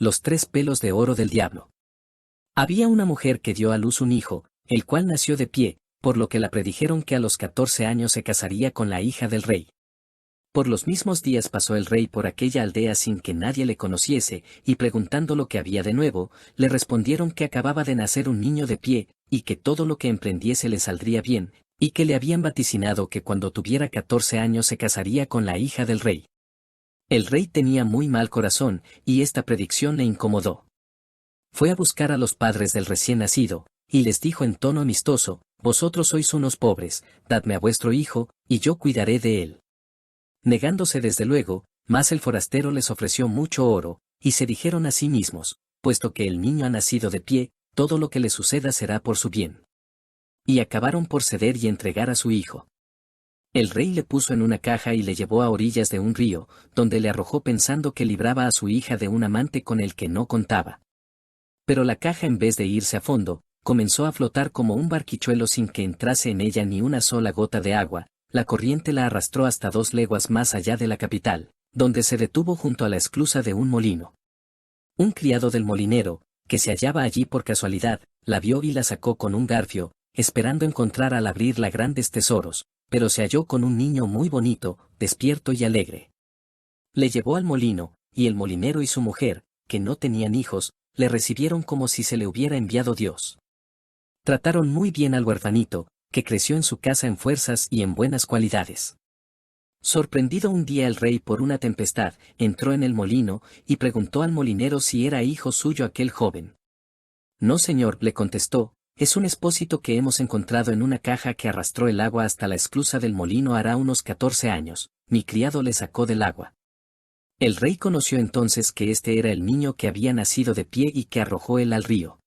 Los 3 pelos de oro del diablo. Había una mujer que dio a luz un hijo, el cual nació de pie, por lo que la predijeron que a los 14 años se casaría con la hija del rey. Por los mismos días pasó el rey por aquella aldea sin que nadie le conociese, y preguntando lo que había de nuevo, le respondieron que acababa de nacer un niño de pie, y que todo lo que emprendiese le saldría bien, y que le habían vaticinado que cuando tuviera 14 años se casaría con la hija del rey. El rey tenía muy mal corazón, y esta predicción le incomodó. Fue a buscar a los padres del recién nacido, y les dijo en tono amistoso: «Vosotros sois unos pobres, dadme a vuestro hijo, y yo cuidaré de él». Negándose desde luego, mas el forastero les ofreció mucho oro, y se dijeron a sí mismos: «Puesto que el niño ha nacido de pie, todo lo que le suceda será por su bien». Y acabaron por ceder y entregar a su hijo. El rey le puso en una caja y le llevó a orillas de un río, donde le arrojó pensando que libraba a su hija de un amante con el que no contaba. Pero la caja, en vez de irse a fondo, comenzó a flotar como un barquichuelo sin que entrase en ella ni una sola gota de agua. La corriente la arrastró hasta 2 leguas más allá de la capital, donde se detuvo junto a la esclusa de un molino. Un criado del molinero, que se hallaba allí por casualidad, la vio y la sacó con un garfio, esperando encontrar al abrirla grandes tesoros, pero se halló con un niño muy bonito, despierto y alegre. Le llevó al molino, y el molinero y su mujer, que no tenían hijos, le recibieron como si se le hubiera enviado Dios. Trataron muy bien al huerfanito, que creció en su casa en fuerzas y en buenas cualidades. Sorprendido un día el rey por una tempestad, entró en el molino, y preguntó al molinero si era hijo suyo aquel joven. «No, señor», le contestó, «es un expósito que hemos encontrado en una caja que arrastró el agua hasta la esclusa del molino hará unos 14 años, mi criado le sacó del agua». El rey conoció entonces que este era el niño que había nacido de pie y que arrojó él al río.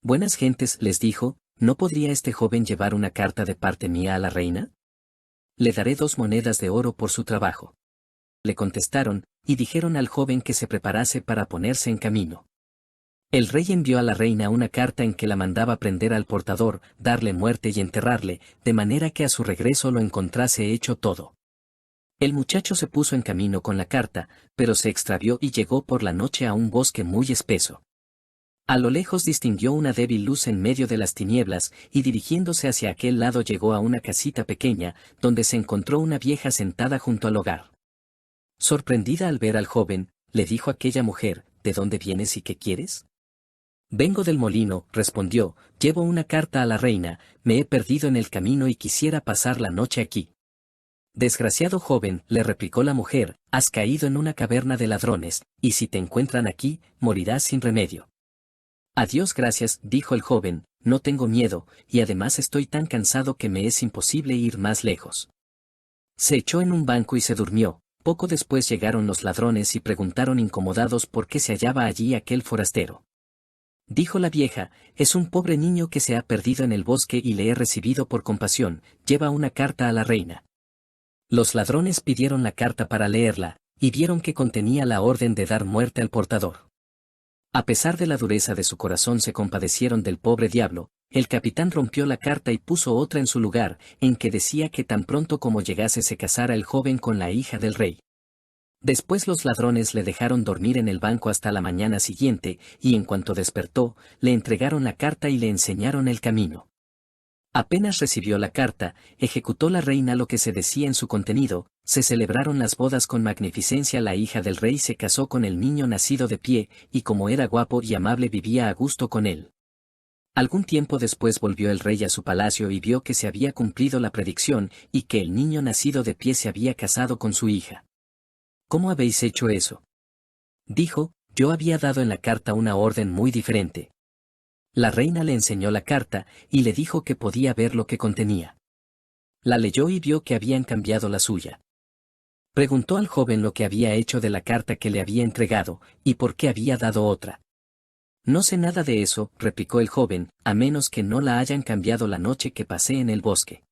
«Buenas gentes», les dijo, «¿no podría este joven llevar una carta de parte mía a la reina? Le daré 2 monedas de oro por su trabajo». Le contestaron, y dijeron al joven que se preparase para ponerse en camino. El rey envió a la reina una carta en que la mandaba prender al portador, darle muerte y enterrarle, de manera que a su regreso lo encontrase hecho todo. El muchacho se puso en camino con la carta, pero se extravió y llegó por la noche a un bosque muy espeso. A lo lejos distinguió una débil luz en medio de las tinieblas, y dirigiéndose hacia aquel lado llegó a una casita pequeña, donde se encontró una vieja sentada junto al hogar. Sorprendida al ver al joven, le dijo aquella mujer: «¿De dónde vienes y qué quieres?». «Vengo del molino», respondió, «llevo una carta a la reina, me he perdido en el camino y quisiera pasar la noche aquí». «Desgraciado joven», le replicó la mujer, «has caído en una caverna de ladrones, y si te encuentran aquí, morirás sin remedio». «A Dios gracias», dijo el joven, «no tengo miedo, y además estoy tan cansado que me es imposible ir más lejos». Se echó en un banco y se durmió. Poco después llegaron los ladrones y preguntaron incomodados por qué se hallaba allí aquel forastero. Dijo la vieja: «Es un pobre niño que se ha perdido en el bosque y le he recibido por compasión, lleva una carta a la reina». Los ladrones pidieron la carta para leerla, y vieron que contenía la orden de dar muerte al portador. A pesar de la dureza de su corazón se compadecieron del pobre diablo. El capitán rompió la carta y puso otra en su lugar, en que decía que tan pronto como llegase se casara el joven con la hija del rey. Después los ladrones le dejaron dormir en el banco hasta la mañana siguiente, y en cuanto despertó, le entregaron la carta y le enseñaron el camino. Apenas recibió la carta, ejecutó la reina lo que se decía en su contenido, se celebraron las bodas con magnificencia, la hija del rey se casó con el niño nacido de pie, y como era guapo y amable vivía a gusto con él. Algún tiempo después volvió el rey a su palacio y vio que se había cumplido la predicción, y que el niño nacido de pie se había casado con su hija. «¿Cómo habéis hecho eso?», dijo. «Yo había dado en la carta una orden muy diferente». La reina le enseñó la carta, y le dijo que podía ver lo que contenía. La leyó y vio que habían cambiado la suya. Preguntó al joven lo que había hecho de la carta que le había entregado, y por qué había dado otra. «No sé nada de eso», replicó el joven, «a menos que no la hayan cambiado la noche que pasé en el bosque».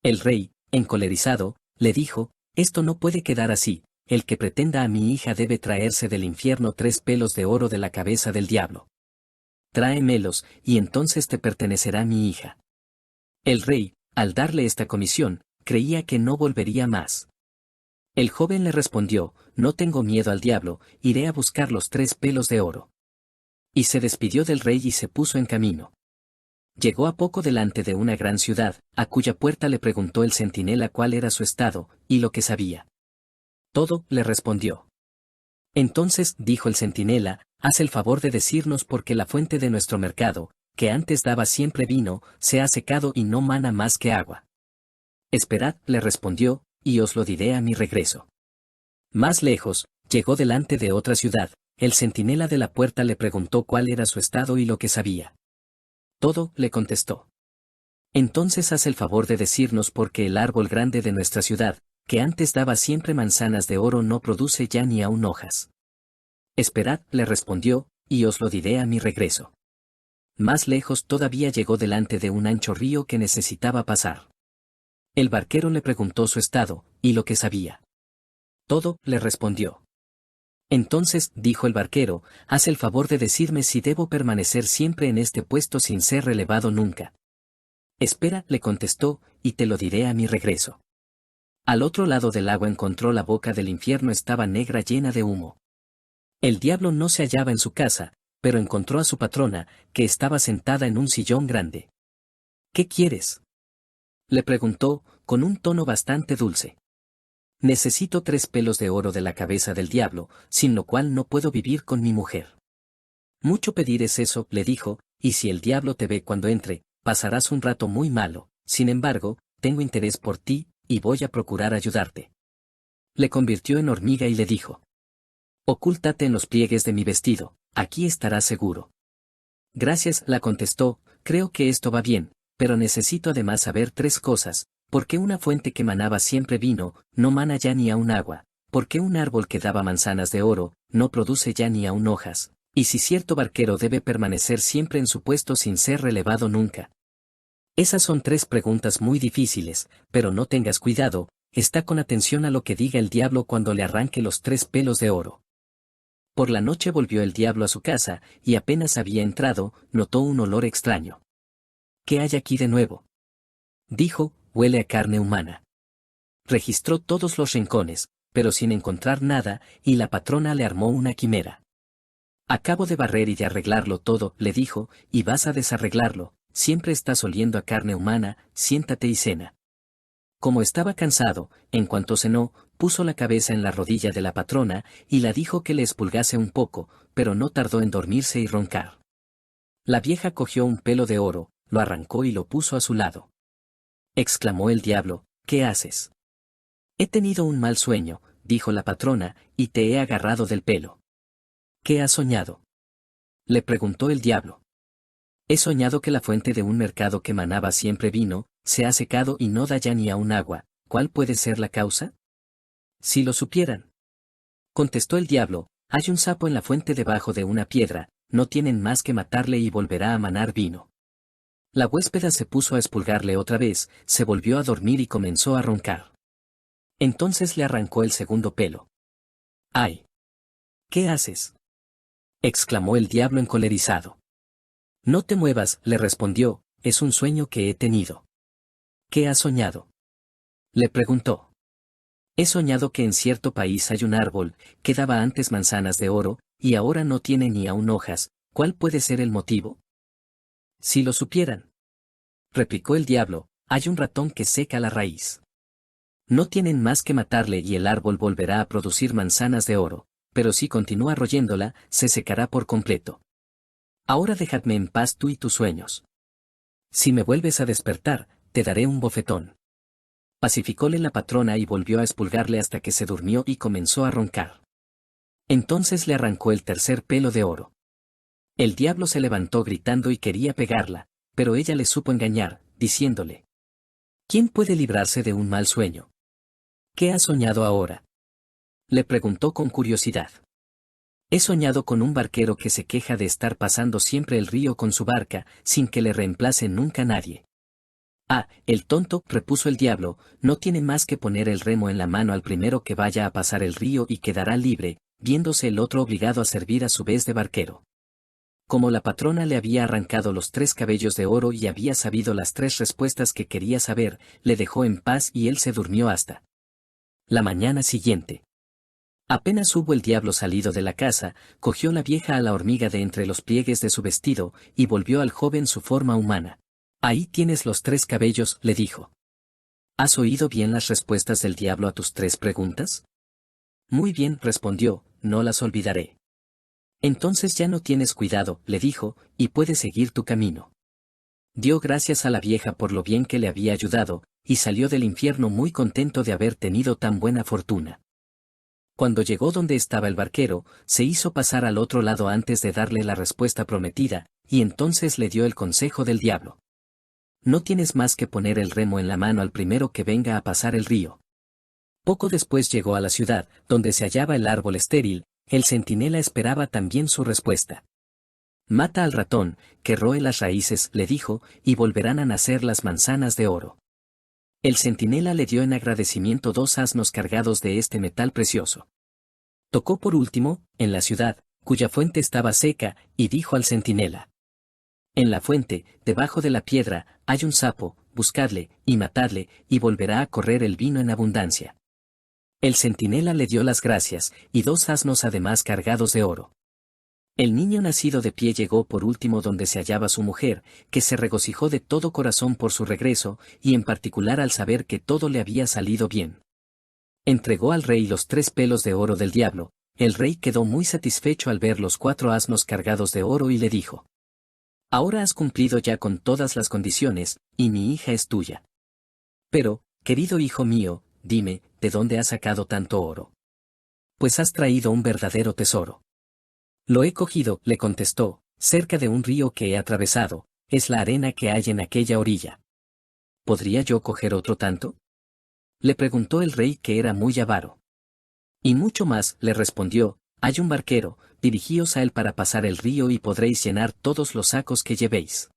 El rey, encolerizado, le dijo: «Esto no puede quedar así. El que pretenda a mi hija debe traerse del infierno 3 pelos de oro de la cabeza del diablo. Tráemelos, y entonces te pertenecerá mi hija». El rey, al darle esta comisión, creía que no volvería más. El joven le respondió, no tengo miedo al diablo, iré a buscar los 3 pelos de oro. Y se despidió del rey y se puso en camino. Llegó a poco delante de una gran ciudad, a cuya puerta le preguntó el centinela cuál era su estado, y lo que sabía. Todo, le respondió. Entonces, dijo el centinela, haz el favor de decirnos por qué la fuente de nuestro mercado, que antes daba siempre vino, se ha secado y no mana más que agua. Esperad, le respondió, y os lo diré a mi regreso. Más lejos, llegó delante de otra ciudad, el centinela de la puerta le preguntó cuál era su estado y lo que sabía. Todo, le contestó. Entonces haz el favor de decirnos por qué el árbol grande de nuestra ciudad, que antes daba siempre manzanas de oro, no produce ya ni aun hojas. Esperad, le respondió, y os lo diré a mi regreso. Más lejos todavía llegó delante de un ancho río que necesitaba pasar. El barquero le preguntó su estado, y lo que sabía. Todo, le respondió. Entonces, dijo el barquero, haz el favor de decirme si debo permanecer siempre en este puesto sin ser relevado nunca. Espera, le contestó, y te lo diré a mi regreso. Al otro lado del agua encontró la boca del infierno, estaba negra, llena de humo. El diablo no se hallaba en su casa, pero encontró a su patrona, que estaba sentada en un sillón grande. ¿Qué quieres?, le preguntó, con un tono bastante dulce. Necesito 3 pelos de oro de la cabeza del diablo, sin lo cual no puedo vivir con mi mujer. Mucho pedir es eso, le dijo, y si el diablo te ve cuando entre, pasarás un rato muy malo. Sin embargo, tengo interés por ti, y voy a procurar ayudarte. Le convirtió en hormiga y le dijo. Ocúltate en los pliegues de mi vestido, aquí estarás seguro. Gracias, la contestó, creo que esto va bien, pero necesito además saber 3 cosas. ¿Por qué una fuente que manaba siempre vino, no mana ya ni aun agua? ¿Por qué un árbol que daba manzanas de oro, no produce ya ni aun hojas? Y si cierto barquero debe permanecer siempre en su puesto sin ser relevado nunca. Esas son 3 preguntas muy difíciles, pero no tengas cuidado, está con atención a lo que diga el diablo cuando le arranque los 3 pelos de oro. Por la noche volvió el diablo a su casa, y apenas había entrado, notó un olor extraño. ¿Qué hay aquí de nuevo?, dijo, huele a carne humana. Registró todos los rincones, pero sin encontrar nada, y la patrona le armó una quimera. Acabo de barrer y de arreglarlo todo, le dijo, y vas a desarreglarlo, siempre estás oliendo a carne humana, siéntate y cena. Como estaba cansado, en cuanto cenó, puso la cabeza en la rodilla de la patrona, y la dijo que le espulgase un poco, pero no tardó en dormirse y roncar. La vieja cogió un pelo de oro, lo arrancó y lo puso a su lado. Exclamó el diablo, ¿qué haces? He tenido un mal sueño, dijo la patrona, y te he agarrado del pelo. ¿Qué has soñado?, le preguntó el diablo. He soñado que la fuente de un mercado que manaba siempre vino, se ha secado y no da ya ni aun agua. ¿Cuál puede ser la causa? Si lo supieran. Contestó el diablo, hay un sapo en la fuente debajo de una piedra, no tienen más que matarle y volverá a manar vino. La huéspeda se puso a espulgarle otra vez, se volvió a dormir y comenzó a roncar. Entonces le arrancó el segundo pelo. ¡Ay! ¿Qué haces?, exclamó el diablo encolerizado. No te muevas, le respondió, es un sueño que he tenido. ¿Qué has soñado?, le preguntó. He soñado que en cierto país hay un árbol, que daba antes manzanas de oro, y ahora no tiene ni aun hojas. ¿Cuál puede ser el motivo? Si lo supieran. Replicó el diablo, hay un ratón que seca la raíz. No tienen más que matarle y el árbol volverá a producir manzanas de oro, pero si continúa royéndola, se secará por completo. Ahora dejadme en paz tú y tus sueños. Si me vuelves a despertar, te daré un bofetón. Pacificóle la patrona y volvió a espulgarle hasta que se durmió y comenzó a roncar. Entonces le arrancó el 3 pelo de oro. El diablo se levantó gritando y quería pegarla, pero ella le supo engañar, diciéndole: ¿Quién puede librarse de un mal sueño? ¿Qué has soñado ahora?, le preguntó con curiosidad. He soñado con un barquero que se queja de estar pasando siempre el río con su barca, sin que le reemplace nunca nadie. Ah, el tonto, repuso el diablo, no tiene más que poner el remo en la mano al primero que vaya a pasar el río y quedará libre, viéndose el otro obligado a servir a su vez de barquero. Como la patrona le había arrancado los 3 cabellos de oro y había sabido las 3 respuestas que quería saber, le dejó en paz y él se durmió hasta La mañana siguiente. Apenas hubo el diablo salido de la casa, cogió la vieja a la hormiga de entre los pliegues de su vestido, y volvió al joven su forma humana. Ahí tienes los 3 cabellos, le dijo. ¿Has oído bien las respuestas del diablo a tus 3 preguntas? Muy bien, respondió, no las olvidaré. Entonces ya no tienes cuidado, le dijo, y puedes seguir tu camino. Dio gracias a la vieja por lo bien que le había ayudado, y salió del infierno muy contento de haber tenido tan buena fortuna. Cuando llegó donde estaba el barquero, se hizo pasar al otro lado antes de darle la respuesta prometida, y entonces le dio el consejo del diablo. No tienes más que poner el remo en la mano al primero que venga a pasar el río. Poco después llegó a la ciudad, donde se hallaba el árbol estéril, el centinela esperaba también su respuesta. Mata al ratón, que roe las raíces, le dijo, y volverán a nacer las manzanas de oro. El centinela le dio en agradecimiento 2 asnos cargados de este metal precioso. Tocó por último, en la ciudad, cuya fuente estaba seca, y dijo al centinela. En la fuente, debajo de la piedra, hay un sapo, buscadle, y matadle, y volverá a correr el vino en abundancia. El centinela le dio las gracias, y 2 asnos además cargados de oro. El niño nacido de pie llegó por último donde se hallaba su mujer, que se regocijó de todo corazón por su regreso, y en particular al saber que todo le había salido bien. Entregó al rey los 3 pelos de oro del diablo. El rey quedó muy satisfecho al ver los 4 asnos cargados de oro y le dijo: Ahora has cumplido ya con todas las condiciones, y mi hija es tuya. Pero, querido hijo mío, dime, ¿de dónde has sacado tanto oro? Pues has traído un verdadero tesoro. Lo he cogido, le contestó, cerca de un río que he atravesado, es la arena que hay en aquella orilla. ¿Podría yo coger otro tanto? Le preguntó el rey, que era muy avaro. Y mucho más, le respondió, hay un barquero, dirigíos a él para pasar el río y podréis llenar todos los sacos que llevéis.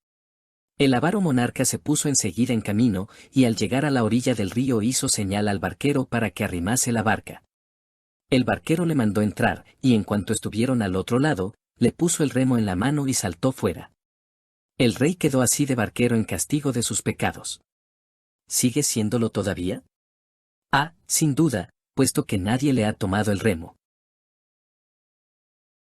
El avaro monarca se puso enseguida en camino, y al llegar a la orilla del río hizo señal al barquero para que arrimase la barca. El barquero le mandó entrar, y en cuanto estuvieron al otro lado, le puso el remo en la mano y saltó fuera. El rey quedó así de barquero en castigo de sus pecados. ¿Sigue siéndolo todavía? Sin duda, puesto que nadie le ha tomado el remo.